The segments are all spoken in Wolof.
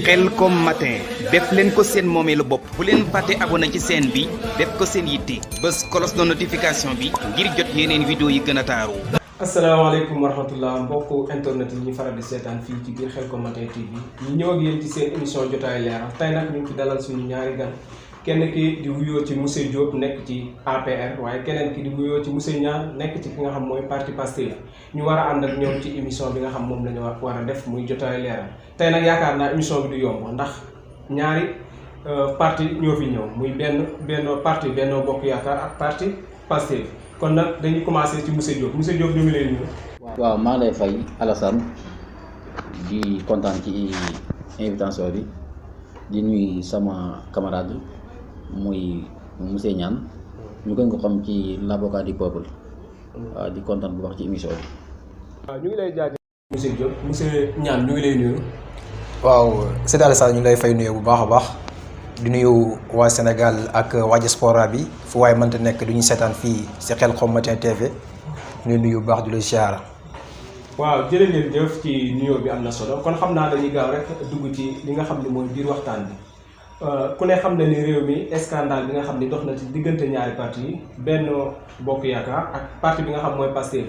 Khelcom matin def leen ko seen moomeelu bopp bu leen fàtte abonné ci chaîne bi def ko seen yitte bés cloche de notification bi ngir jot yeneen vidéo yi gën a taaru. asalaamaaleykum wa rahmatullah mbokku internet yi ñu faral di seetaan fii ci biir Khelcom matin TV ñu ñëw ak yéen ci seen émission jotaay leeral tey nag ñu ngi ci dalal suñu ñaari gan kenn ki di wuyoo ci monsieur Diop nekk ci APR waaye keneen ki di wuyoo ci monsieur Niang nekk ci ki nga xam mooy parti Pastef ñu war a ànd ak ñoom ci émission bi nga xam moom la ñu war a def muy jotaay leeral tey nag yaakaar naa émission bi du yomb ndax ñaari parti ñoo fi ñëw muy benn parti Benno Bokk Yaakaar ak parti Pastef kon nag dañuy commencé ci monsieur Diop ñu ngi lay nuyu. waaw maa lay fay Alassane di kontaan ci invitation bi di nuyu sama camarade muy monsieur Niang ñu gën ko xam ci l'avocat du peuple waaw di kontaan bu wax ci émission bi. waaw ñu ngi lay jaajëfal monsieur Diop monsieur Niang ñu ngi lay nuyu. waaw c'est Alassane ñu ngi lay fay nuyu bu baax a baax di nuyu waa Sénégal ak waa diaspora bi fu waaye mënta nekk du ñu seetaan fii ci Khelcom matin TV ñu nuyu bu baax di la ziar. waaw jërë ngeen jëf ci nuyoo bi am na solo kon xam naa dañuy gaaw rek dugg ci li nga xam ne mooy biir waxtaan bi ku ne xam na ni réew mi scandale bi nga xam ni dox na ci diggante ñaari parti yi Benno Bokk Yaakaar ak parti bi nga xam mooy Pastef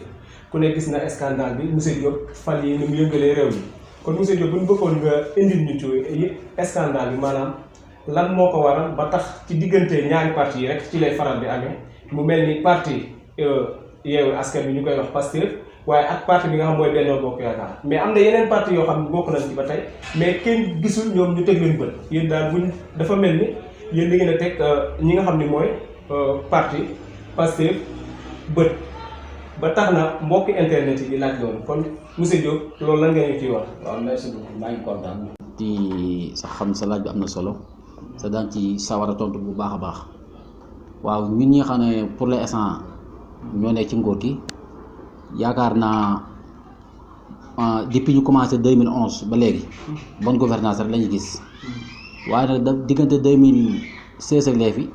ku ne gis na scandale bi monsieur Diop fan yi ni mu yëngalee réew mi kon monsieur Diop bu ñu bëggoon nga indil ñu ci scandale bi maanaam lan moo ko waral ba tax ci diggante ñaari parti yi rek ci lay faral di amee mu mel ni parti Yewwi Askan Wi ñu koy wax Pastef waaye ak parti bi nga xam mooy Benno Bokk Yaakaar mais am na yeneen parti yoo xam ne bokk nañ ci ba tey mais kenn gisul ñoom ñu teg leen bët yéen daal buñ dafa mel ni yéen da ngeen a teg ñi nga xam ne mooy parti Pastef bët ba tax na mbokki internet yi di laaj loolu kon monsieur Diop loolu lan nga ñu ciy wax. waaw merci beaucoup maa ngi kontaan. di sa xam sa laaj bi am na solo sa daan ci sawar a tontu bu baax a baax waaw ñun ñi nga xam ne pour l'instant ñoo nekk ci nguur gi. yaakaar naa depuis ñu commencé 2011 ba léegi bonne gouvernance rek la ñu gis waaye nag da diggante 2016 ak léegi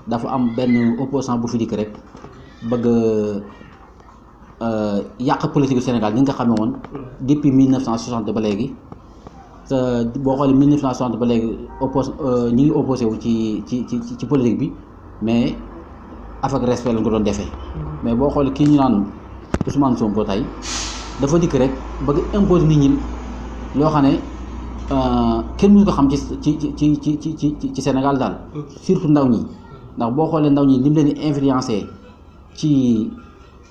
dafa am benn opposant bu fi dikk rek bëgg yàq politique du Sénégal ñi nga xamee woon depuis 1960 ba léegi te boo xoolee 1960 ba léegi ñi ngi opposé wu ci politique bi mais avec respect lañ ko doon defee mais boo xoolee kii ñu naan Ousmane Sonko tey dafa dikk rek bëgg imposer nit ñi loo xam ne kenn mënu ko xam ci Sénégal daal surtout ndaw ñi ndax boo xoolee ndaw ñi lim leen di influencer ci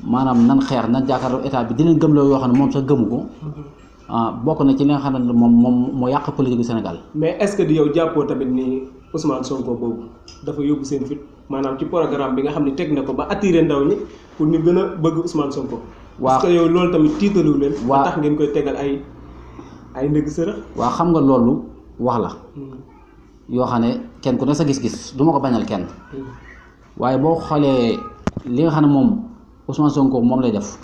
maanaam nan xeex nan jàkkaarloo état bi di leen gëmloo yoo xam ne moom sax gëmu ko bokk na ci li nga xam ne moom moo yàq politique du Sénégal. mais est-ce que di yow jàppoo tamit ni Ousmane Sonko boobu dafa yóbbu seen fit maanaam ci programme bi nga xam ne teg na ko ba attirer ndaw ñi pour ñu gën a bëgg Ousmane Sonko. waaw est-ce que yow loolu tamit tiitalu leen. waaw tax ngeen koy tegal ay ndëgg sërëx. waaw xam nga loolu wax la. yoo xam ne kenn ku ne sa gis-gis du ma ko bañal kenn. waaye boo xoolee li nga xam ne moom Ousmane Sonko moom lay def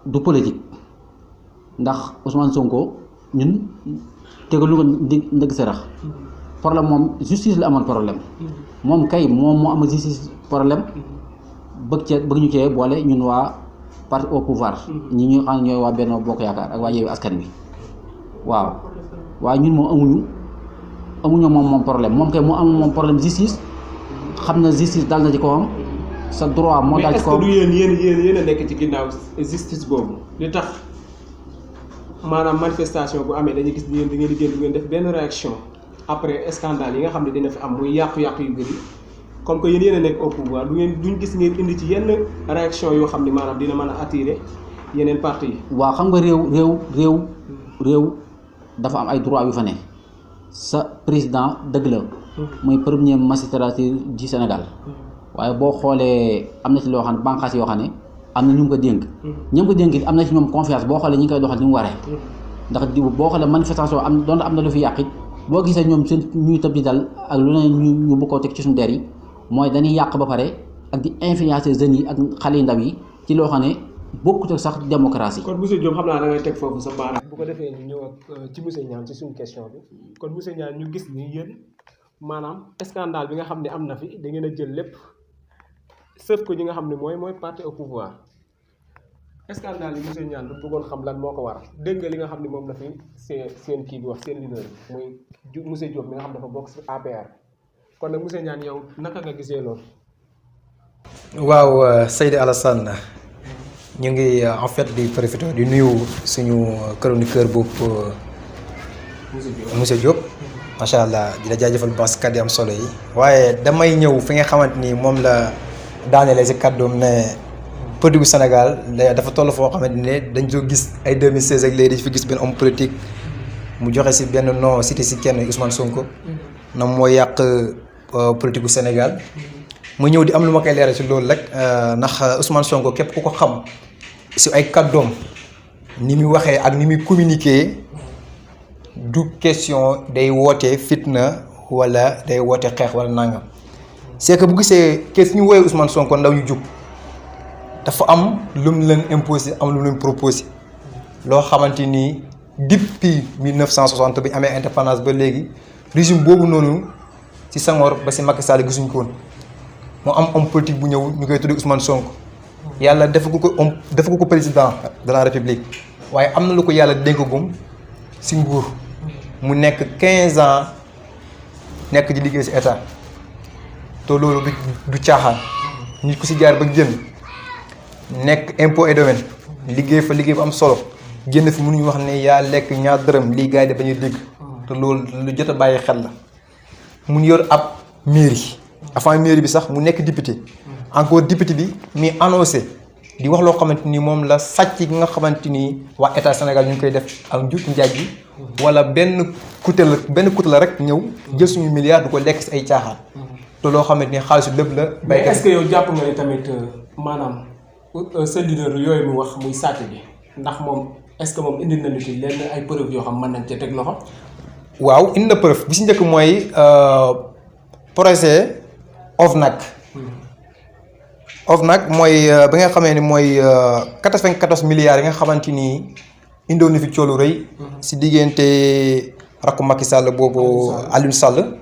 du politique ndax Ousmane Sonko ñun tegalu ko ndëgg sërëx. problème moom justice la amoon problème moom kay moom moo am justice problème bëgg ñu cee boole ñun waa parti au pouvoir ñi ñu xam ne ñooy waa Benno Bokk Yaakaar ak waa Yewwi Askan Wi waaw waaye ñun moom amuñu moom problème moom kay moo am moom problème justice xam na justice dal na ci kawam sa droit moo dal ci kawam. mais est-ce que yéen a nekk ci ginnaaw justice boobu li tax maanaam manifestation bu amee dañuy gis ni yéen da ngeen di génn ngeen def benn réaction après scandale yi nga xam ne dina fi am muy yàqu-yàqu yu bëri comme que yéen a nekk au pouvoir duñ gis ngeen indi ci yenn réaction yoo xam ne maanaam dina mën a attirer yeneen parti yi. waaw xam nga réew dafa am ay droit yu fa ne sa président dëgg la muy premier magistrature du Sénégal waaye boo xoolee am na ci loo xam ne bànqaas yoo xam ne am na ñu ko dénk ñoom ko dénk am na ci ñoom confiance boo xoolee ñi ngi koy doxal ni mu waree ndax boo xoolee manifestation am na lu fi yàq it boo gisee ñoom seen ñuy tëb di dal ak lu ne ñu bëgg koo teg ci suñu der yi mooy dañuy yàq ba pare ak di influencer jeunes yi ak xale yu ndaw yi ci loo xam ne bokkut ak sax démocratie. kon monsieur Diop xam naa da ngay teg foofu sa baaraam. bu ko defee ñu ñëw ak ci monsieur Niang ci suñu question bi kon monsieur Niang ñu gis ni yéen maanaam scandale bi nga xam ne am na fi da ngeen a jël lépp sëf ko ñi nga xam ne mooy parti au pouvoir scandale yi monsieur Niane bëggoon xam lan moo ko waral dégg nga li nga xam ne moom la fi seen kii bi wax seen leader muy monsieur Diop mi nga xam dafa bokk ci APR kon nag monsieur Niane yow naka nga gisee loolu. waaw Seydi Alassane ñu ngi en fait di profité di nuyu suñu chroniqueur boobu monsieur Diop macha allah di la jaajëfal bu baax si kàddu am solo yi. waaye damay ñëw fi nga xamante ni moom la daanelee si kàddoom ne politique gu Sénégal dafa toll foo xamante ne dañ ko gis ay 2016 ak léegi dañu fi gis benn homme politique mu joxe si benn nom cité si kenn Ousmane Sonko. na mooy yàq politique gu Sénégal. mu ñëw di am lu ma koy leeral ci loolu rek ndax Ousmane Sonko képp ku ko xam ci ay kàddoom ni muy waxee ak ni muy communiquer du question day woote fitna wala day woote xeex wala nangam c'est que bu gisee kees ñu woowee Ousmane Sonko ndaw ñu jub dafa am lu mu leen imposé am lu mu leen proposé loo xamante ni depuis 1960 bi ñu amee indépendance ba léegi régime boobu noonu ci Senghor ba ci Macky Sall gisuñ ko woon. moo am homme politique bu ñëw ñu koy tudd Ousmane Sonko yàlla defagu ko président de la république waaye am na lu ko yàlla dénkagum ci nguur mu nekk 15 ans nekk di liggéey ci état te loolu du caaxaan nit ku ci jaar ba génn nekk impôt et domaine liggéey fa liggéey bu am solo génn fi mënuñu wax ne yaa lekk ñaar dërëm lii gars yi dañuy dégg te loolu lu jot a bàyyi xel la mun yor ab mairie. avant mairie bi sax mu nekk député encore député bi mi annoncé di wax loo xamante ni moom la sàcc gi nga xamante ni waa état Sénégal ñu ngi koy def ak njuuti njaaj bi wala benn côté la rek ñëw jël suñu milliard du ko lekk si ay caaxaan te loo xamante ni xaalisu lépp la. mais est-ce que yow jàpp nga ni tamit maanaam sa leader yooyu mu wax muy sàcc bi ndax moom est-ce que moom indi nañu ci lenn ay preuve yoo xam mën nañ ca teg loxo. waaw indi na preuve bi si njëkk mooy projet OFNAC mooy ba nga xamee ni mooy 94 milliards yi nga xamante ni indoon na fi coolu rëy si diggante rakku Macky Sall boobu Aliou Sall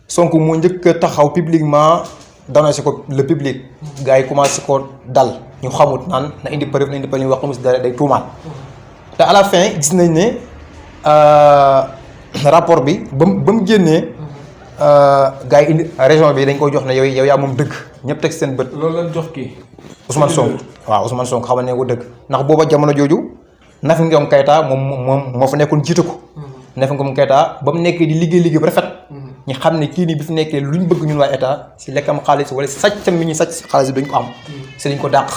Sonko moo njëkk a taxaw publiquement dénoncé ko le public gars yi commencé ko dal ñu xamut naan na indi preuve na indi preuve ñu wax ko si dara day tuumaat te à la fin gis nañ ne rapport bi ba mu génnee gars yi indi région bi dañ koy jox ne yow yaa moom dëgg ñëpp teg seen bët. loolu lañ jox kii. Ousmane Sonko waaw Ousmane Sonko xamal ne ko dëgg ndax booba jamono jooju Nafi Ngom Keïta moom moo fa nekkoon jiite ko. Nafi Ngom Keïta ba mu nekkee di liggéey bu rafet. ñu xam ne kii nii bi fi nekkee luñ bëgg ñun waa état si lekkam xaalis wala sàccam mi ñu sàcc si xaalis bi dañ ko am. si dañ ko dàq.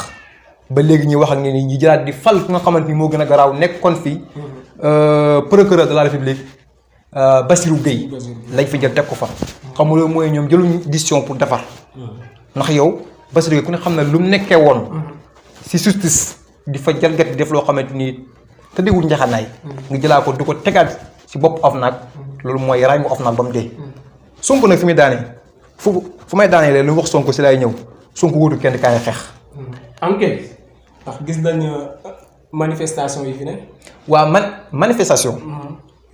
ba léegi ñuy wax ak ne ni ñi jëlaat di fal ki nga xamante ni moo gën a garaaw nekkoon fii procureur de la république. Bassirou Gueye lañ fi jël teg ko fa xam nga loolu mooy ñoom jëluñu décision pour defar ndax yow Bassirou Gueye ku ne xam ne lu mu nekkee woon si justice di fa jalgat di def loo xamante ni tëddiwul njaxanaay nga jëlaa ko du ko tegaat si bopp OFNAC loolu mooy raay mu OFNAC ba mu dee Sonko nag fi muy daanee fu may daanee leen lu wax Sonko si laay ñëw Sonko wutu kenn kaay xeex enquête ndax gis nañ manifestation yi fi ne waaw manifestation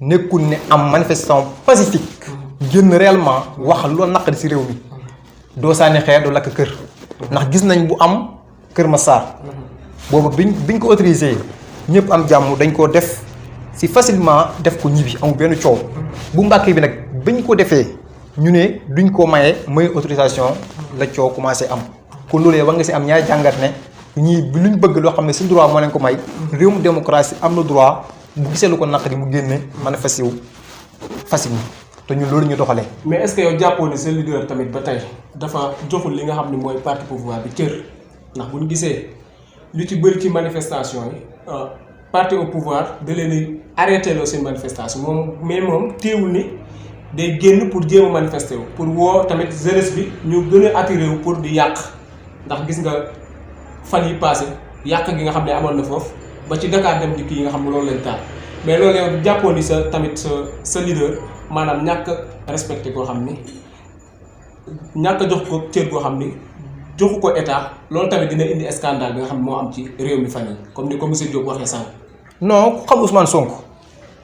nekkul ne am manifestation pacifique génn réellement wax loo naqari ci réew mi doo sànni xeer doo lakk kër ndax gis nañ bu am Kër Massar boobu biñ ko autorisé ñëpp am jàmm dañ koo def ci facilement def ko ñibbi amul benn coow bu Mbàkke bi nag biñ ko defee ñu ne duñ ko maye may autorisation la coow commencé am kon loolu yow war nga ci am ñaari jàngat ne ñii luñ bëgg loo xam ne ci droit moo leen ko may réewum démocratie am na droit bu gisee lu ko naqari mu génne manifesté wu facilement te ñun loolu ñu doxalee. mais est-ce que yow jàppoo ni sa leader tamit ba tey dafa joxul li nga xam ne mooy parti pouvoir bi cër ndax bu ñu gisee lu ci bëri ci manifestation yi parti au pouvoir da leen di arrêté loo seen manifestation moom téewul ni day génn pour jéem a manifester wu pour woo tamit jeunesse bi ñu gën a attiré wu pour di yàq ndax gis nga fan yi passé yàq gi nga xam ne amoon na foofu. ba ci Dakar dem dikk yi nga xam ne loolu lañ taal mais loolu yow jàppoon ni sa leader maanaam ñàkk respecté koo xam ni ñàkk jox ko cër koo xam ni joxu ko état loolu tamit dina indi scandale bi nga xam ne moo am ci réew mi fan yi comme ni ko monsieur Diop waxee sànq. non ku xam Ousmane Sonko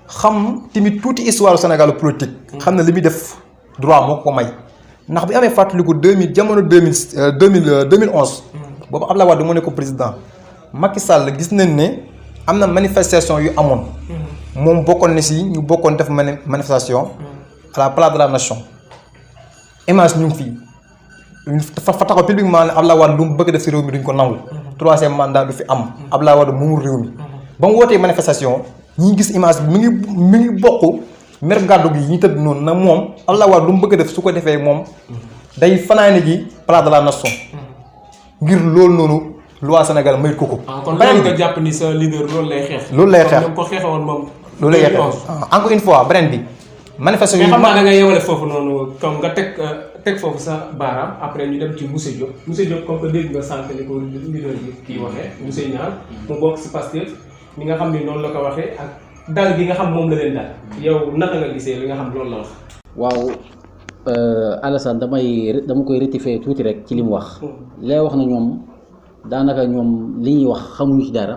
xam tamit tuuti histoire Sénégal politique. xam ne li muy def droit moo ko may ndax bi amee fàttaliku jamono 2011. boobu Abdoulaye Wade moo nekk ko président. Macky Sall gis nañ ne am na manifestation yu amoon. moom bokkoon na si ñu bokkoon def manifestation. à la place de la nation. image ñu ngi fii fa taxaw publiquement ne Abdoulaye Wade lu mu bëgg def si réew mi duñ ko nangu. troisième mandat du fi am. Abdoulaye Wade moomul réew mi. ba mu wootee manifestation ñi gis image bi mi ngi bokk mer gàddu gi ñu tëdd noonu na moom Abdoulaye Wade lu mu bëgg def su ko defee moom day fanaane ji place de la nation. ngir loolu noonu loi Sénégal mayit ko ko. kon loolu nga jàpp ni sa leader loolu lay xeex. loolu lay xeex comme ko xeexoon moom. loolu lay xeex encore une fois beneen bi. manifestation mais xam naa da ngay yemale foofu noonu comme nga teg foofu sa baaraam après ñu dem ci Moussa Diop Moussa Diop comme que dégg nga sànq ni ko leader bi kii waxee Moussa Niang mu bokk si Pastef ni nga xam ni noonu la ko waxee ak dal gi nga xam moom la leen dal yow naka nga gisee li nga xam loolu la wax. waaw Alassane dama koy rectifier tuuti rek ci li mu wax. lay wax na ñoom daanaka ñoom li ñuy wax xamuñu ci dara.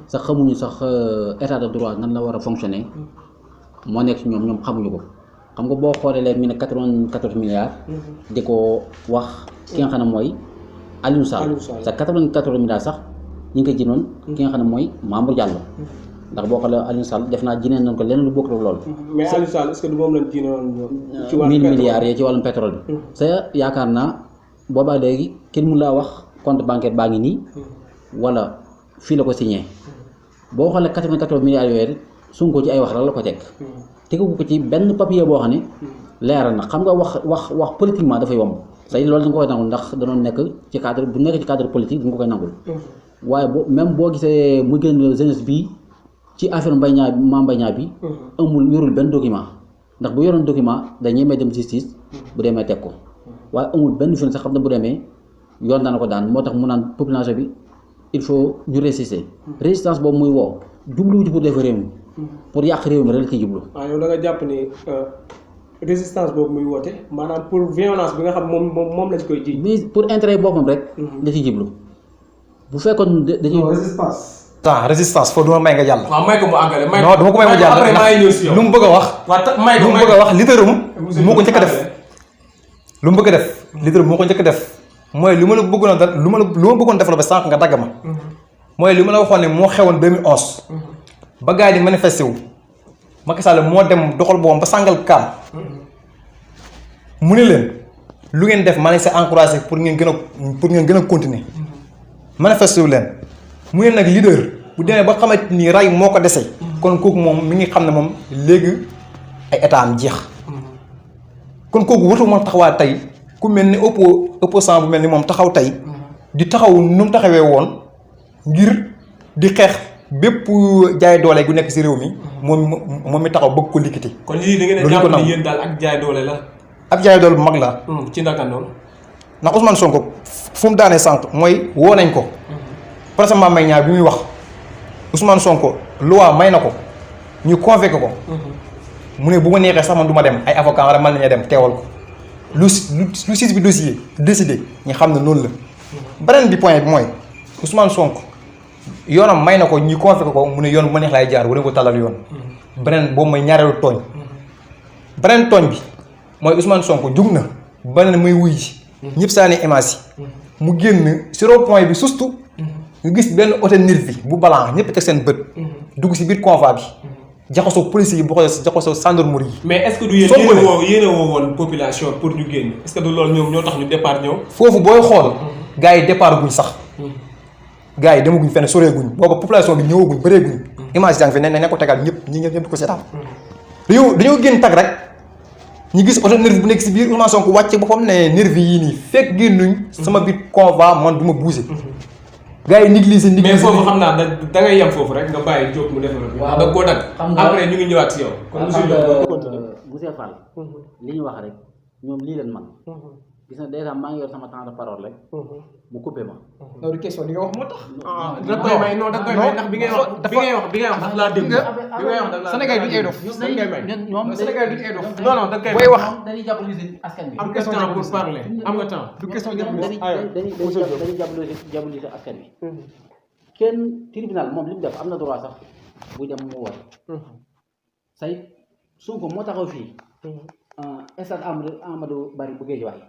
sax xamuñu sax état de droit nan la war a fonctionner. moo nekk ci ñoom xamuñu ko xam nga boo xoolee léegi ñu ne 94 milliards. di ko wax ki nga xam ne mooy Aliou Sall. sa 94 milliards sax ñu ngi koy jënoon ki nga xam ne mooy Mamour Diallo. ndax boo xoolee Aliou Sall def naa jineen nañ ko leneen lu bokk loolu. mais Aliou Sall est-ce que du moom lañ jiinoon ci wàllu 1000 milliards yi ci wàllum pétrole bi. sa yaakaar naa boobaa léegi kenn mun laa wax compte bancaire baa ngi nii. wala fii la ko signé. boo xoolee 94 milliards yooyu Sonko ci ay wax la ko teg. tegu ko ci benn papier boo xam ne leeral na xam nga wax politiquement dafa yomb. say loolu da nga koy nangul ndax danoon nekk ci cadre bu nekk ci cadre politique da nga koy nangul. waaye boo gisee mu génn jeunesse bi ci affaire Mame Mbaye Niang bi. yorul benn document ndax bu yoroon document dañuy may dem justice bu demee teg ko waaye amul benn firnde sax xam ne bu demee yoon dana ko daan moo tax mu naan population bi il faut ñu résister. résistance boobu muy woo jubluwu ci pour def réew mi pour yàq réew mi rek la ciy jublu. waaw yow da nga jàpp ni résistance boobu muy woote maanaam pour violence bi nga xam moom lañ koy ji. mais pour intérêt boppam rek. da ciy jublu bu fekkoon dañuy. résistance foofu duma may nga jàll. waaw may ko mu àggale. non duma ko may mu jàll après maa ngi ñëw si yow. lu mu bëgg a wax. may ko lu mu bëgg a wax leaderum moo ko njëkk a def. lu mu bëgg a def leaderum moo ko njëkk a def mooy li ma la bëggoon a lu ma bëggoon développé sànq nga dagg ma. mooy li ma la waxoon ne moo xewoon 2011. ba gars yi di manifesté wu. Macky Sall moo dem doxal boobam ba sàngal kaam. mu ne leen lu ngeen def maa ngi see encouragé pour ngeen gën a continuer. manifesté wu leen. mu ne nag leader bu demee ba xamante ni ray moo ko dese. kon kooku moom mi ngi xam ne moom léegi ay état am jeex. kon kooku waratu moo taxawaat tey ku mel ni opposant bu mel ni moom taxaw tey. di taxaw nu mu taxawee woon ngir di xeex bépp jaay doole gu nekk ci réew mi. moom mi taxaw bëgg ko liquité. kon lii da ngeen a jàpp ni yéen daal ak jaay doole la. ak jaay doole bu mag la. ci ndaka noonu. ndax Ousmane Sonko fu mu daanee sànq mooy woo nañ ko. parce que Mame Mbaye Niang bi muy wax Ousmane Sonko loi may na ko ñu convoqué ko. mu ne bu ma neexee sax man du ma dem ay avocat wala man nañu dem teewal ko lu siis bi dossier décidé ñu xam ne noonu la. beneen bi point bi mooy Ousmane Sonko yoonam may na ko ñu convoqué ko mu ne yoon bu ma neex laay jaar wala ko tàllal yoon. beneen boobu mooy ñaareelu tooñ. beneen tooñ bi mooy Ousmane Sonko jug na beneen muy wuy ji. ñëpp saa ne image yi. mu génn sur point bi surtout. nga gis benn oto nervi bu balan ñëpp teg seen bët. dugg si biir convoi bi. jaxasoo police yi bu ko jaxasoo gendarmerie yi. mais est-ce que du yéen a woo woon population pour ñu génn est-ce que du loolu ñoom ñoo tax ñu départ ñëw. foofu booy xool. gars yi départ guñ sax. gars yi demaguñ fenn soreeguñ booba population bi ñëwaguñ bëreeguñ. image yaa ngi fi ne ko tegal ñëpp ñëpp di ko seetaan. dañoo génn tag rek ñu gis oto nervi bu nekk si biir Ousmane Sonko wàcce boppam ne nervi yii nii fekk génnuñ sama biir convoi man du ma bouger. gars yi négligé mais foofu xam naa da ngay yem foofu rek nga bàyyi Diop mu defal. waaw da koo dagg. après ñu ngi ñëwaat si yow. kon monsieur Fall. li ñu wax rek ñoom lii leen man gis na dèjà maa ngi yor sama temps de parole rek. mu coupé ma. loolu question li nga wax moo tax. da koy may non da koy may ndax bi ngay wax daf laa dégg. bi ngay wax daf laa Sénégal duñ ay dof. ñoom Sénégal duñ ay dof. non non da koy booy wax dañuy jàppale askan bi. am nga temps pour parler am nga temps. du question dañuy jàppale askan bi. kenn tribunal moom li mu def am na droit sax bu dem mu war. say Sonko moo taxaw fii. stade Amadou Barry bu Guédiawaye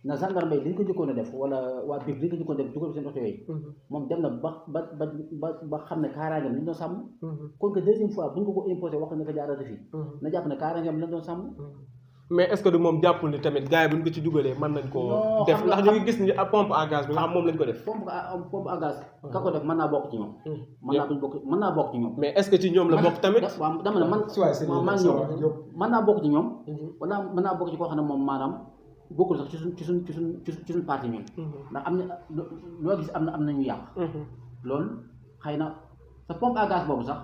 na gendarme yi li ñu ko jëkkoon a def wala waa biir li ñu ko jëkkoon a def dugal seen oto yooyu moom dem na ba xam ne kaaraangeem li ñu doon sàmm kon que deuxième fois bu ñu ko imposé wax na ko jaarale fii na jàpp ne kaaraangeem lañ doon sàmm mais est-ce que du moom jàppul ni tamit gars yi bu ñu ko ci dugalee mën nañ koo def ndax ñu ngi gis ni pompe à gaz bi nga xam moom lañ ko def pompe à gaz ka ko def mën naa bokk ci ñoom mën naa bokk ci ñoom mais est-ce que ci ñoom la bokk tamit waaw dama ne man ñëw mën naa bokk ci ñoom wala mën naa bokk ci koo xam ne moom maanaam bokkul sax ci suñ parti ñun ndax am na loo gis am na ñu yàq loolu xëy na sa pompe à gaz boobu sax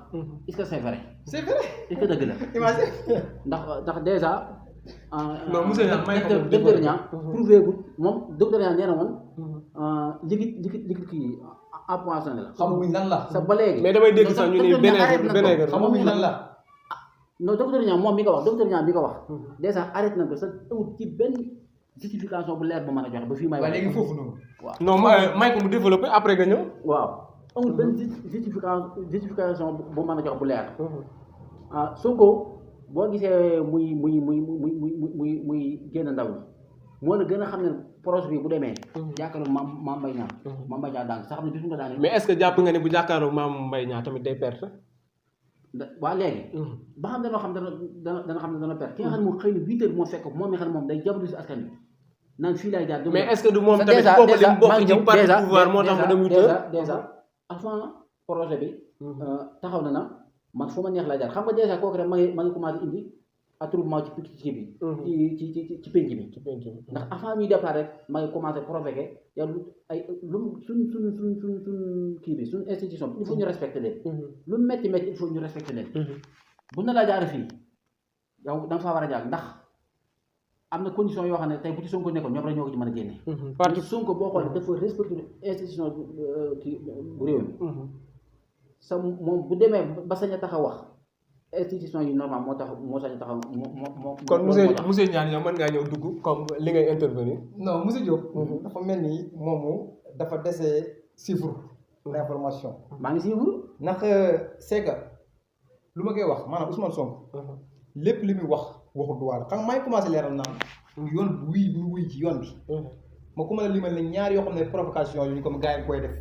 est-ce que c'est vrai est-ce que dëgg la ndax déjà non monsieur Niang docteur Niang prouvé gu moom docteur Niang nee na woon liquide kii empoisonné la xamuñ lan la sa ba léegi mais damay dégg sax ñu ni beneen xamuñ lan la non docteur Niang moom mi ko wax docteur Niang mi ko wax déjà arrêté na ko sa amul ci benn justification bu leer bu mën a joxe ba fii may waaye léegi foofu noonu waaw non may ko mu développé après nga ñëw waaw amul benn justification bu mën a jox bu leer Sonko boo gisee muy génn ndaw ñi moo la gën a xam ne projet bi bu demee jàkkaarloo Mame Mbaye Niang Mame Mbaye Niang daan sax xam ne bis nga daane mais est-ce que jàpp nga ne bu jàkkaarloo Mame Mbaye Niang tamit day perte waa léegi ba xam danoo xam dana xam ne dana perte ki nga xam ne moom xëy na 8 heures moo fekk moom mi xam ne moom day jablu si askan bi naan fii laay jaar mais est-ce que du moom tamit kooku li mu bokk ci parti pouvoir moo tax mu dem 8 heures déjà avant projet bi taxaw na man fu ma neex laa jaar xam nga déjà kooku rek ma ngi commencé indi attroupement ci kii bi ci penc bi ndax avant ñuy départ rek ma ngi commencé provoqué yow ay lu suñ kii bi suñ institution il faut ñu respecter leen lu metti il faut ñu respecter leen bu na laa jaar fii yow da nga faa war a jaar ndax am na condition yoo xam ne tey bu ci Sonko nekkoon ñoom rek ñoo ko ci mën a génne parce que Sonko boo xoolee dafa respecter institution kii bu réew mi sa moom bu demee ba sañ a taxaw wax institution yi normal moo sañ a taxaw moo kon monsieur Niang yow mën ngaa ñëw dugg comme li ngay intervenir non monsieur Diop dafa mel ni moomu dafa desee chiffre l'information maa ngi chiffre ndax c'est que lu ma koy wax maanaam Ousmane Sonko lépp li muy wax waxu duwaar xam nga maa ngi commencé leeral naan yoon bu wuy ci yoon bi ma commencé limal ne ñaar yoo xam ne provocation yu ñu comme gars yi koy def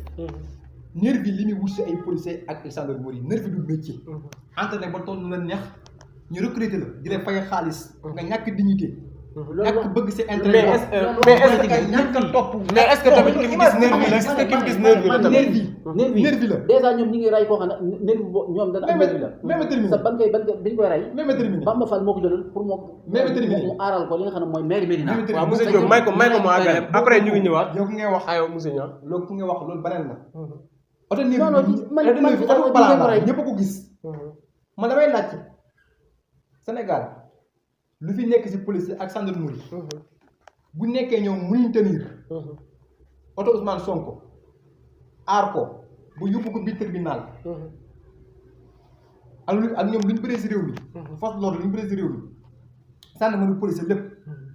nervi li muy wut si ay policiers ak gendarmerie nervi du métier entraîné ba toll la neex ñu recruter la di leen fay xaalis nga ñàkk dignité ñàkk bëgg si intérêt ñàkk topp mais est-ce que tamit ki mu gis nervi la est-ce que ki mu gis nervi la tamit nervi la déjà ñoom ñi ngi rey koo xam ne nervi ñoom dana am nervi la même terminé sa ban biñ koy rey même terminé Bamba Fall moo ko jëlal pour mu aaral ko li nga xam ne mooy maire Médina waaw monsieur Diop may ko mu àggale après ñu ngi ñëwaat yow ku ngay wax aywa monsieur Niang loolu ku ngay wax loolu beneen la oto ñëpp ko gis man damay laaj Sénégal lu fi nekk ci police ak gendarmerie bu nekkee ñoom mënuñ tenir oto Ousmane Sonko aar ko bu yóbbu ko biir tribunal ak ñoom lu ñu bëree ci réew mi force de l'ordre lu ñu bëree ci réew mi gendarmerie police lépp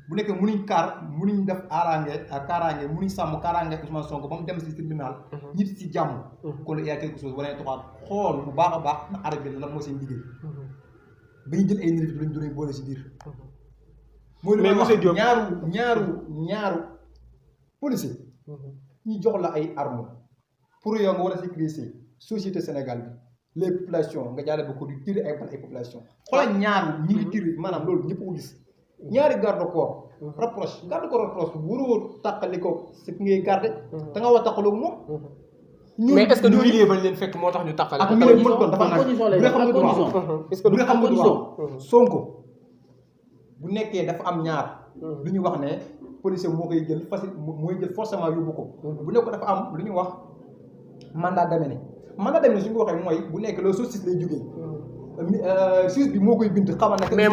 bu nekkee mënuñ def kaaraange mënuñ sàmm kaaraange Ousmane Sonko ba mu dem ci tribunal ñib ci jàmm kon il y a quelque chose war nañ toxaat xool bu baax a baax na arab bi lan moo seen liggéey ba ñu jël ay nervi bi lañ doon boole ci biir mooy lu may wax ñaaru policier ñu jox la ay armes pour yow nga war a sécuriser société Sénégal bi les populations nga jaaree ba ko di tirer ay bal ay population xoolal ñaaru ñi ngi tirer maanaam loolu ñëpp ko gis ñaari garde corps rapproche waroo tàqali ko si ki ngay garde da nga war a tàqaloo moom mais est-ce que du milieu bañ leen fekk moo tax ñu tàqale ak milieu mën doon dafa nag bu dee xam nga droit est-ce que bu dee xam nga droit Sonko bu nekkee dafa am ñaar lu ñu wax ne policier moo koy jël mooy jël forcément yóbbu ko bu nekk dafa am lu ñu wax mandat d'amener suñu ko waxee mooy bu nekk loolu justice lay jógee juge bi moo koy bind xamal nag mais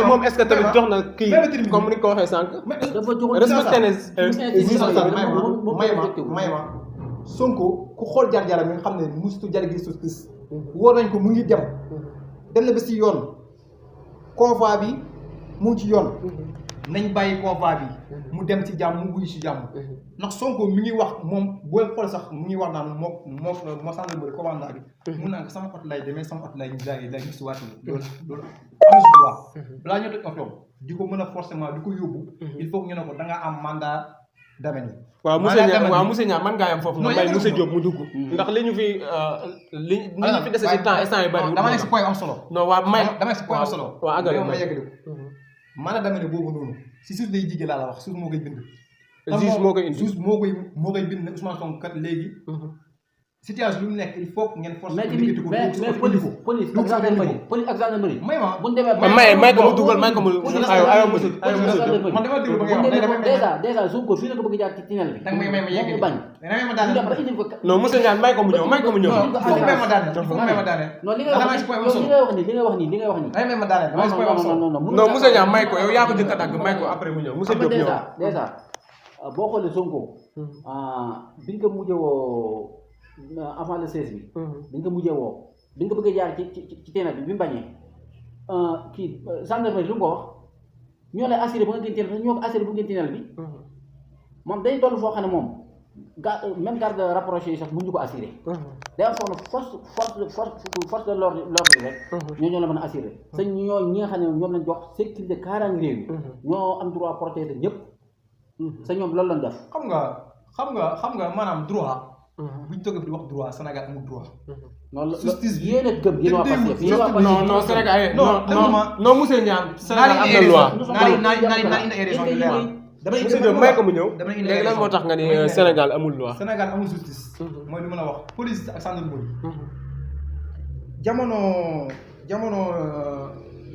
moom est-ce que tamit jox na kii comme ni ko waxee sànq respecté ne may ma Sonko ku xool jaar-jaaram mi nga xam ne mustu jar gi justice wóor nañ ko mu ngi dem na ba si yoon convoi bi mu ngi ci yoon nañ bàyyi convoi bi mu dem ci jàmm mu wuyu ci jàmm ndax Sonko mi ngi wax moom booy xool sax mu ngi wax naan moo gendarmerie commandant bi mun naa ko sama oto lay demee sama oto lay lay gis waat loolu am si droit balaa ñoo toj otoom di ko mën a forcément di ko yóbbu il faut que ñu ne ko da nga am mandat d'amener waaw monsieur Niang man ngaa yam foofu nga may monsieur Diop mu dugg ndax li ñu fi dese ci temps instant yi bari dama nekk si point am solo non waa may dama nekk si point am solo waaw àggale ma yegg mandat d'amener boobu noonu si suuf lay jigee laa la wax suuf moo koy bind juge moo koy indi juge moo koy bind ne Ousmane Sonko kat léegi situation lu mu nekk il faut ngeen force police ak gendarmerie may ma bu ñu demee may ko mu dugal may ko mu ayo monsieur man dama déglu ba nga déjà Sonko fii la ko bëgg jaar ci tunnel bi danga may ma yegg bañ may ma daane non monsieur Niang may ko mu ñëw foog may ma daane non li nga wax ni may ma daane dama si point am solo non monsieur Niang may ko yow yaa ko jëkk a dagg may ko après mu ñëw monsieur Diop ñëw déjà boo xoolee Sonko biñ ko mujjee woo avant le 16 bi biñ ko mujjee woo biñ ko bëggee jaar ci tunnel bi mu bañee kii gendarmerie lu mu ko wax ñoo lay assuré ba nga génn tunnel bi ñoo ko assuré bu ngeen tunnel bi moom day toll foo xam ne moom même garde rapproché yi sax mënuñu ko assuré day am force de l'ordre rek ñoo la mën a assuré sa ñoo ñi nga xam ne ñoom lañ jox sécurité kaaraange réew yi ñoo am droit protéger ñëpp sa ñoom loolu lañ def xam nga maanaam droit buñ toogee di wax droit Sénégal amul droit justice bi yéen a gëm yéen waa Pastef non Sénégal non monsieur Niang Sénégal am na loi naa indi ay raisons yu leeral monsieur Diop may ko mu ñëw léegi lan moo tax nga ni Sénégal amul loi Sénégal amul justice mooy li ma la wax police ak gendarmerie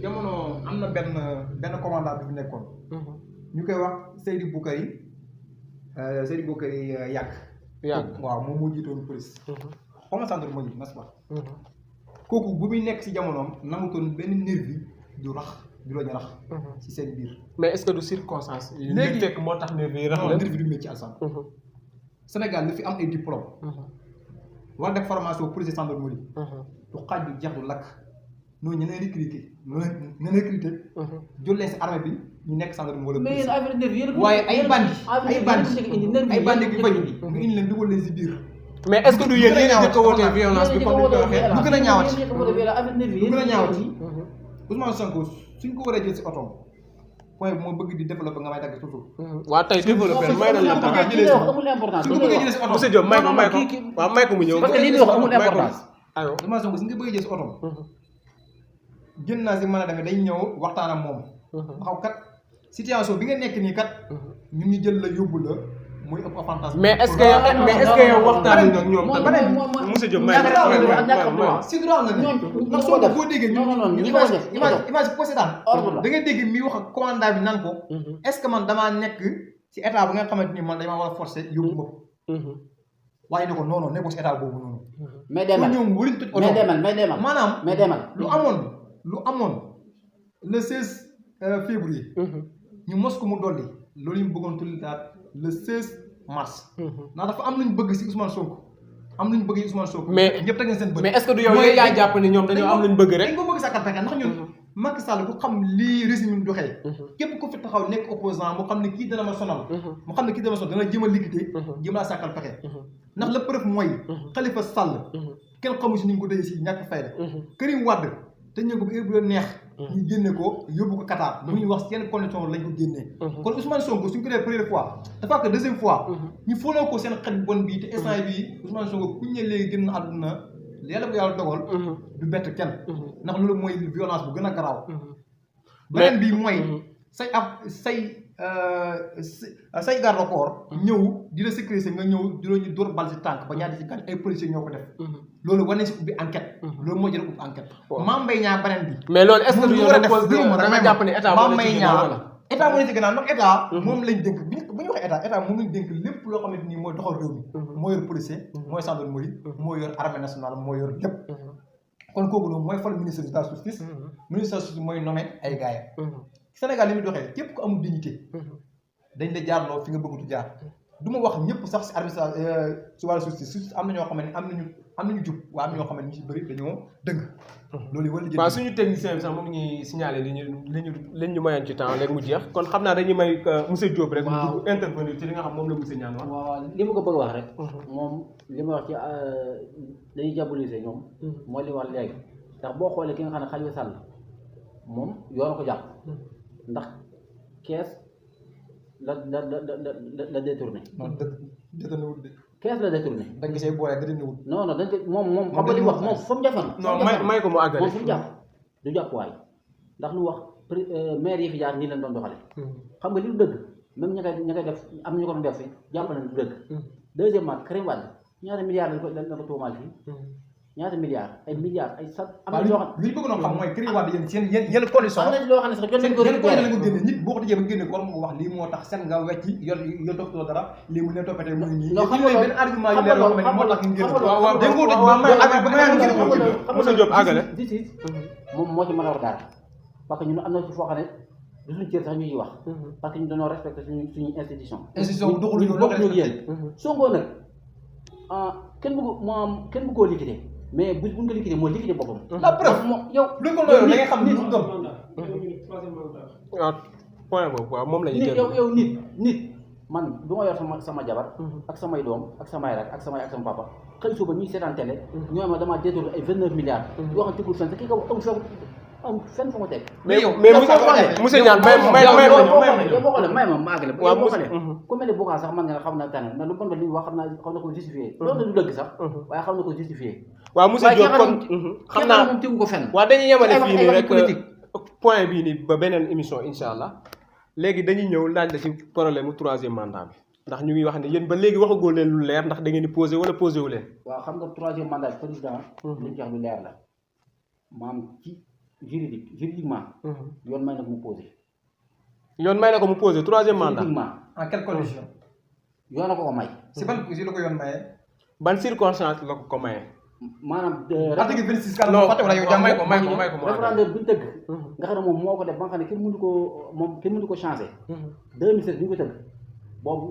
jamono am na benn commandant bi fi nekkoon ñu koy wax Seydou Boukary yàgg waaw moom moo jiitoon police xaw ma gendarmerie n'est-ce pas kooku bu muy nekk si jamonoom nangutoon benn nervi du rax du la ñu rax si seen biir mais est-ce que du circonstance léegi fekk moo tax nervi yi rax la nervi du métier Alassane Sénégal lu fi am ay diplôme war def formation police gendarmerie du xaaj du jeex du lakk noonu ñu ne recruté jël leen si armée bi ñu nekk gendarmerie wala police waaye ay bandi bi bañ bi nga indi leen dugal leen si biir mais est-ce que du yéen yéen a njëkk a wootee violence bi comme ni ko waxee lu gën a ñaawati Ousmane Sonko suñ ko waree jël si otoom point bu ma bëgg di développé nga may dagg toujours waaw tey développé may nañ la temps suñ ko bëggee jëlee si otoom monsieur Diop may ko mu ñëw parce que li muy wax amul importance aywa Ousmane Sonko suñ ko bëggee jël si otoom gën naa si mën a demee dañ ñëw waxtaan ak moom waxaw kat situation bi nga nekk nii kat ñun ñu jël la yóbbu la muy ëpp avantage mais est-ce que yow waxtaan nga ak ñoom tamit monsieur Diop may si droit nga ne ndax soo boo déggee image ko seetaan da nga dégg mi wax ak commandant bi naan ko est-ce que man damaa nekk si état bu nga xamante ni man damaa war a forcer yóbbu ma waaye ne ko non non nekkul si état boobu noonu mais demal ñoom waruñ toj oto maanaam mais demal lu amoon le 16 février ñu mos ko mu dolli loolu ñu bëggoon tulli daal le 16 mars ndax dafa am nañu bëgg si Ousmane Sonko am nañu bëgg si Ousmane Sonko mais ñëpp teg nañ seen bët mais est-ce que du yow yaa jàpp ne ñoom dañoo am luñ bëgg rek dañ ko bëgg sàkkal pexe ndax ñun Macky Sall ku xam lii régime ñu doxee képp ku fi taxaw nekk opposant mu xam ne kii dana ma sonal mu xam ne kii dana ma sonal dana jëm a liquider jëm laa sàkkal pexe ndax la preuve mooy Khalifa Sall kenn xamu si ni mu ko dëjee si ñàkk fayda Karim Wade te ñu ko bu heure bu leen neex ñu génne ko yóbbu ko Qatar mu ñuy wax yenn condition lañ ko génnee kon Ousmane Sonko suñ ko dee première fois dafa que deuxième fois ñu foloo ko seen xel bon bii te instant bii Ousmane Sonko ku ñu ne léegi génn na àdduna yàlla bu yàlla dogal du bett kenn ndax loolu mooy violence bu gën a garaaw beneen bi mooy say garde corps ñëw di la sécuriser nga ñëw di la ñu dóor bal si tànk ba ñaari si gàtt ay policiers ñoo ko def loolu war nañ si ubbi enquête loolu moo jël ubbi enquête Mame Mbaye Niang beneen bi mais loolu est-ce que du war a def da nga jàpp ne état Mame Mbaye Niang état moo ne ci gannaaw ndax état moom lañ dénk bu ñu waxee état moom lañ dénk lépp loo xamante ni mooy doxal réew mi moo yor policier mooy gendarmerie moo yor armée nationale moo yor lépp kon kooku noonu mooy fal ministre de la justice ministre de la justice mooy nommé ay gaayam Sénégal li muy doxee képp ku amul dignité dañ la jaarloo fi nga bëggutu jaar du ma wax ñëpp sax si administration si wàllu justice am na ñoo xam ne am nañu am nañu jub waaye am ñoo xam ne ñu si bëri dañoo dëng. loolu yi wala waaw suñu technicien bi sax mu ngi ñuy signalé li ñu mayoon ci temps léegi mu jeex kon xam naa dañuy may monsieur Diop rek. mu dugg intervenir ci li nga xam moom la monsieur Niane wax. waaw li ma ko bëgg wax rek. moom li ma wax ci dañuy diaboliser ñoom. mooy li wax léegi ndax boo xoolee ki nga xam ne Khalifa Sall moom yoon ko jàpp ndax kees la détourné. non détourné wut de. kees la détourné. da nga gisee boole détourné wut. non dañ ko moom xam nga li wax moom fa mu jàppoon. non may ko mu àggale moom fu mu jàpp du jàpp waay ndax lu wax maire yi fi jaar nii leen doon doxale xam nga li du dëgg même ña koy def am ñu ko doon def fi jàpp nañ du dëgg. deuxièmement Karim Wade ñaata milliards lañ ko tuumaal fii. ñaata milliards ay milliards ay sax. am na loo xam li ñu bëgg noonu xam mooy Karim Wade yéen yenn condition. am na loo xam ne sax jot nañ ko récupéré ko génne nit boo ko tëjee ba génne ko war nga ko wax lii moo tax seen nga wecci yor toppatoo dara lii mu ne toppatee muy nii. non xam nga benn argument yu leer loo xam ne moo tax ngeen génne ko. waaw dégg nga ko monsieur Diop àggale. moom moo ci mën a wax dara parce que ñun am na ci foo xam ne du suñu cër sax ñuy wax. parce que ñu dañoo respecté suñuy institution. institution doxul ñu bokk ñu yéen. Sonko nag kenn bëgg koo liquider mais bu ñu ko liquider mooy liquider boppam. la preuve moom yow. luñ ko loolu da ngay xam ni mu doon. waaw point boobu waaw moom la ñuy yow nit man du ma yor sama jabar ak samay doom ak samay rak ak sama papa xëy suba ñuy seetaan télé ñoo ma damaa détourné ay 29 milliards yoo xam tegul fenn te kii ko am fenn fa ko teg. mais monsieur Niane boo xoolee may ma maagale boo xoolee ku mel ne Bouga sax man nga xam na tane na lu bon ba li ñu wax xam na ko justifié loolu du dëgg sax waaye xam na ko justifié waaw monsieur Diop kon xam naa moom tegu ko fenn waaw dañuy yemale fii nii rek point bii nii ba beneen émission insha allah léegi dañuy ñëw laaj la ci problème mu 3e mandat bi ndax ñu ngi wax ne yéen ba léegi waxagoo leen lu leer ndax da ngeen di posé wala posé wu leen. waaw xam nga 3e mandat président li ñu wax lu leer la maam ci juridiquement yoon may na ko mu posé. yoon may na ko mu posé 3e mandat. en quelle condition. yoon na ko may. si ban si la ko yoon mayee. ban circonstance la ko mayee. maanaam. article 26 kan moo fàtte wala yow jàng may ko référendum bi ñu tëgg. nga xam ne moom moo ko def ba nga xam ne kenn mënu ko changé. 2007 bi ñu ko tëgg boobu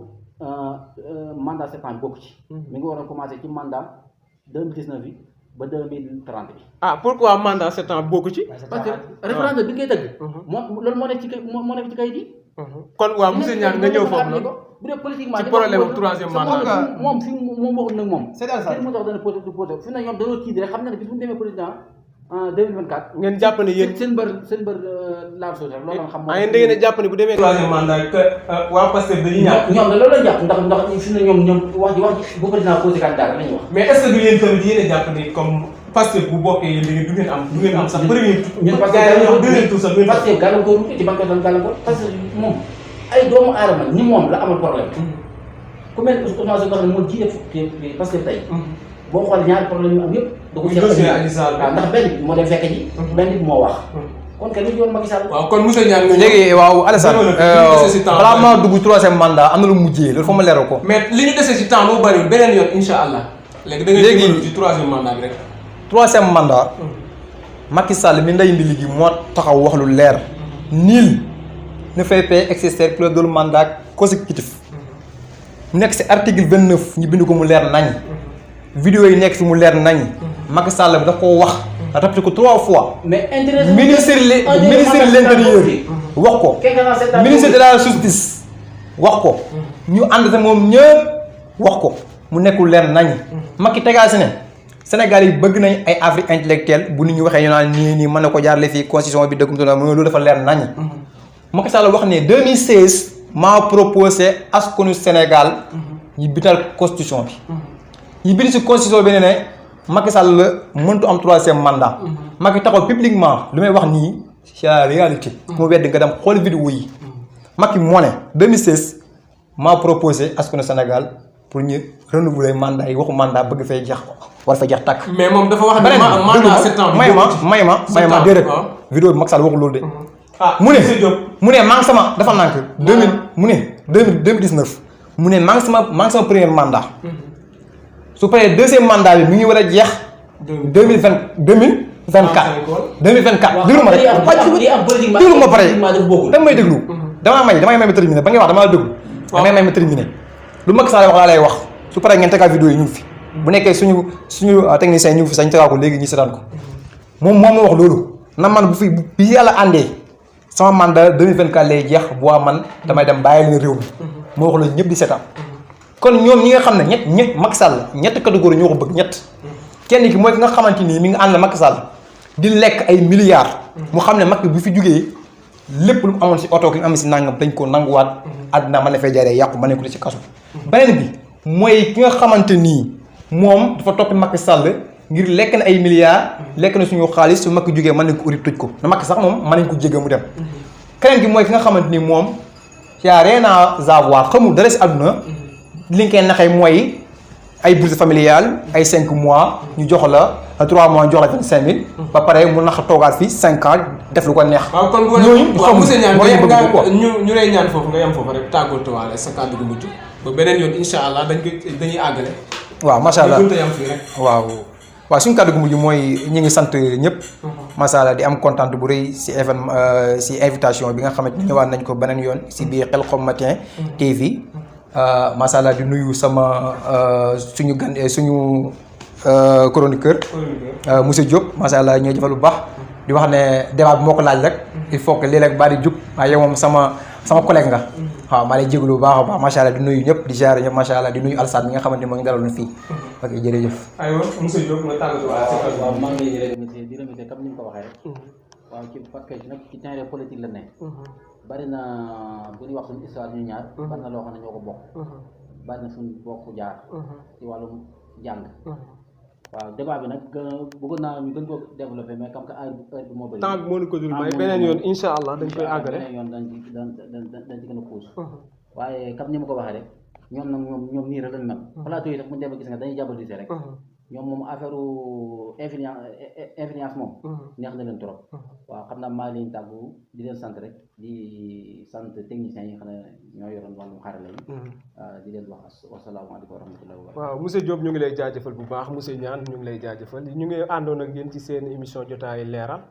mandat 7 ans bokk ci. mi ngi waroon commencé ci mandat 2019 bi ba 2030 bi. ah pourquoi mandat 7 ans bokk ci. parce que référendum bi ñu koy tëgg. loolu moo nekk ci kayit yi. kon waaw monsieur Niane nga ñëw foofu noonu. bu dee politiquement ci problème mu 3e mandat moom fi moom waxul nag moom. c'est ça kenn mu tax dana posé du posé fi na ñoom dañoo tiit rek xam na ne bis bu ñu demee président en 2024. ngeen jàpp ne yéen seen bër laal suuf rek loolu xam. yéen da ngeen a jàpp ne bu demee 3e mandat que waa Pastef dañuy ñàkk. ñoom de loolu la jàpp ndax fi na ñoom wax ji bu président posé candidat la ñuy wax. mais est-ce que du yéen tamit yéen a jàpp ni comme Pastef bu bokkee yéen léegi du ngeen am sax premier tour. ñun Pastef gàllankoor ci ban ko doon gàllankoor parce que moom ay doomu aadama ni moom la amal problème. ku mel ni Ousmane Sonko nga xam ne moo jiite parce que tey. boo xoolee ñaari problème yu am yëpp. da ko waaw ndax benn bi moo dem fekk ji. benn bi moo wax. kon que li yoon Macky Sall. waaw kon monsieur Niane nga léegi waaw Alassane balaa maa dugg 3e mandat am na lu mujjee loolu fa ma leeral ko. mais li ñu dese ci temps moo bariwul beneen yoon incha allah. léegi da ngay déglu ci 3e mandat bi rek. 3e mandat. Macky Sall mi ndey mbili gi moo taxaw wax lu leer. nul ne fait pas exercer plus de mandat consécutif. nekk ci article 29 ñu bind ko mu leer nañ. vidéo yi nekk ci mu leer nañ. Macky Sall bi daf koo wax. répété ko 3 fois. mais ministre de l'intérieur wax ko. ministre de la justice wax ko. ñu ànd sa moom ñëpp wax ko mu nekkul leer nañ. Macky tegaal si ne Sénégal yi bëgg nañ ay affaires intellectuelles bu nit ñu waxee ñu naan nii mën na ko jaarale fii constitution bi dëkkum na loolu dafa leer nañ. Macky Sall wax ne 2016 maa proposé askanu Sénégal ñu bital constitution bi. ñu bind si constitution bi ne Macky Sall mëntu am 3e mandat. Macky taxaw publiquement lu may wax nii c'est la réalité. mu wedd nga dem xool vidéo yi. Macky moo ne 2016 maa proposé askanu Sénégal pour ñu renouveler mandat yi waxu mandat bëgg fay jeex war fa jeex tàkk. mais moom dafa wax ne mandat 7 ans. may ma déedéet. vidéo bi Macky Sall waxul loolu de. mu ne maa ngi sama dafa nànk 2019 mu ne maa ngi sama premier mandat. su paree 2e mandat bi mi ngi war a jeex. 2024. déglu ma rek déglu ma pare dama may déglu. damay may ma terminer ba ngay wax dama la déglu. damay may ma terminer lu Macky Sall wax laa lay wax su paree ngeen tegaat vidéo yi ñu ngi fi. bu nekkee suñu technicien ñu fi sañ tegaa ko léegi ñu seetaan ko moom moo ma wax loolu na man bu fi bi yàlla àndee sama mandat 2024 lay jeex bu waa man damay dem bàyyi leen réew mi moo wax loolu ñëpp di seetaan kon ñoom ñi nga xam ne ñett Macky Sall ñett catégorie ñoo ko bëgg ñett kenn ki mooy ki nga xamante nii mi ngi ànd Macky Sall di lekk ay milliards mu xam ne Macky bu fi jugee lépp lu mu amoon si oto ki nga am si nangam dañ ko nanguwaat àddina mën na fay jaaree yàqu mën nañ ko ci kaso beneen bi mooy ki nga xamante nii moom dafa toppi Macky Sall ngir lekk na ay milliards lekk na suñu xaalis su Macky jugee mën nañ ko uri tëj ko na Macky sax moom mën nañ ko jégga mu dem keneen gi mooy ki nga xamante ni moom yaa rien à savoir xamul dara si àdduna li nga koy naxee mooy ay bourse familiale ay 5 mois ñu jox la 3 mois jox la 25000 ba pare mu nax toogaat fii 5 ans def lu ko neex. waaw kon ñooñu waaw monsieur Niane ko ñu lay ñaan foofu nga yem foofu rek tàggatoo waale sa kàddu gu mujj ba beneen yoon incha allah dañuy àggale. waaw macha allah ñu gën a yem fii rek. waaw suñu kàddu gu mujj mooy ñi ngi sant ñëpp. macha allah di am kontaan bu rëy si si invitation bi nga xamante ni ñëwaat nañ ko beneen yoon si biir Khelcom Matin TV. macha allah di nuyu sama suñu gan suñu chroniqueur monsieur Diop macha allah ñoo jëfal bu baax di wax ne débat bi moo ko laaj rek il faut que léeg-léeg baa di jub waaye yow moom sama collègue nga waaw maa lay jégalu bu baax a baax macha allah di nuyu ñëpp di ziare ñëpp macha allah di nuyu Alassane bi nga xamante ni moo ngi dalal fii ok jërëjëf. aywa monsieur Diop nga tàggatoo waaw maa ngi lay remercier di remercier comme ni nga ko waxee rek waaw ci parce que nag ci terrain politique la ne bari na bu ñuy wax suñu histoire ñu ñaar bari na loo xam ne ñoo ko bokk bari na suñu bokk jaar ci wàllum jàng waaw débat bi nag bëggoon naa ñu gën ko développé mais comme que heure bi moo bëri temps bi moo ñu ko dul may beneen yoon incha allah dañ koy àggale beneen yoon dañ ci gën a puus waaye comme ni ma ko waxee rek ñoom nag ñoom nii rek lañ mel plateau yi rek mu demee gis nga dañuy jàppalise rek ñoom moom affaire influence moom neex na leen trop waaw xam naa maa leen tàggu di leen sant rek di sant techniciens yi xam ne ñoo yoroon wàllum xarala yi di leen wax wasalaamaaleykum wa rahmatullahi wa barakatuh waaw monsieur Diop ñu ngi lay jaajëfal bu baax monsieur Niane ñu ngi lay jaajëfal ñu ngi àndoon ak yéen ci seen émission jotaay leeral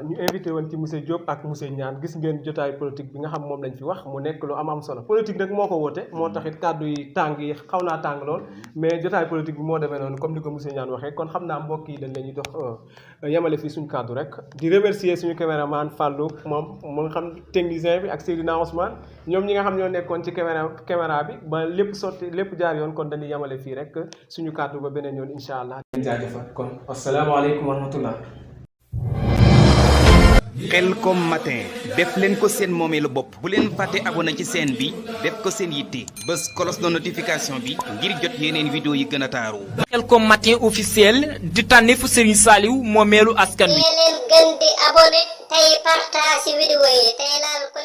ñu invité woon ci monsieur Diop ak monsieur Niane gis ngeen jotaay politique bi nga xam moom lañ fi wax mu nekk lu am solo politique nag moo ko woote moo taxit kàddu yi tàng yi xaw naa tàng lool mais jotaay politique bi moo demee noonu comme ni ko monsieur Niane waxee kon xam naa mbokk yi dañ leen dox yemale fii suñu kàddu rek di remercier suñu caméraman Fallou moom mu nga xam technicien bi ak Seydina Ousmane ñoom ñi nga xam ñoo nekkoon ci caméra bi ba lépp sotti lépp jaar yoon kon dañuy yemale fii rek suñu kàddu ba beneen yoon incha allah leen jaajëfal kon asalaamaaleykum wa rahmatullah Khelcom Matin def leen ko seen moomeelu bopp bu leen fàtte abonné ci chaîne bi def ko seen yitte bës cloche de notification bi ngir jot yeneen vidéo yi gën a taaru. Khelcom Matin officiel di tànneefu Serigne Saliou moomeelu askan wi. leen gën di abonné tey partage ci vidéo yi tey laal ko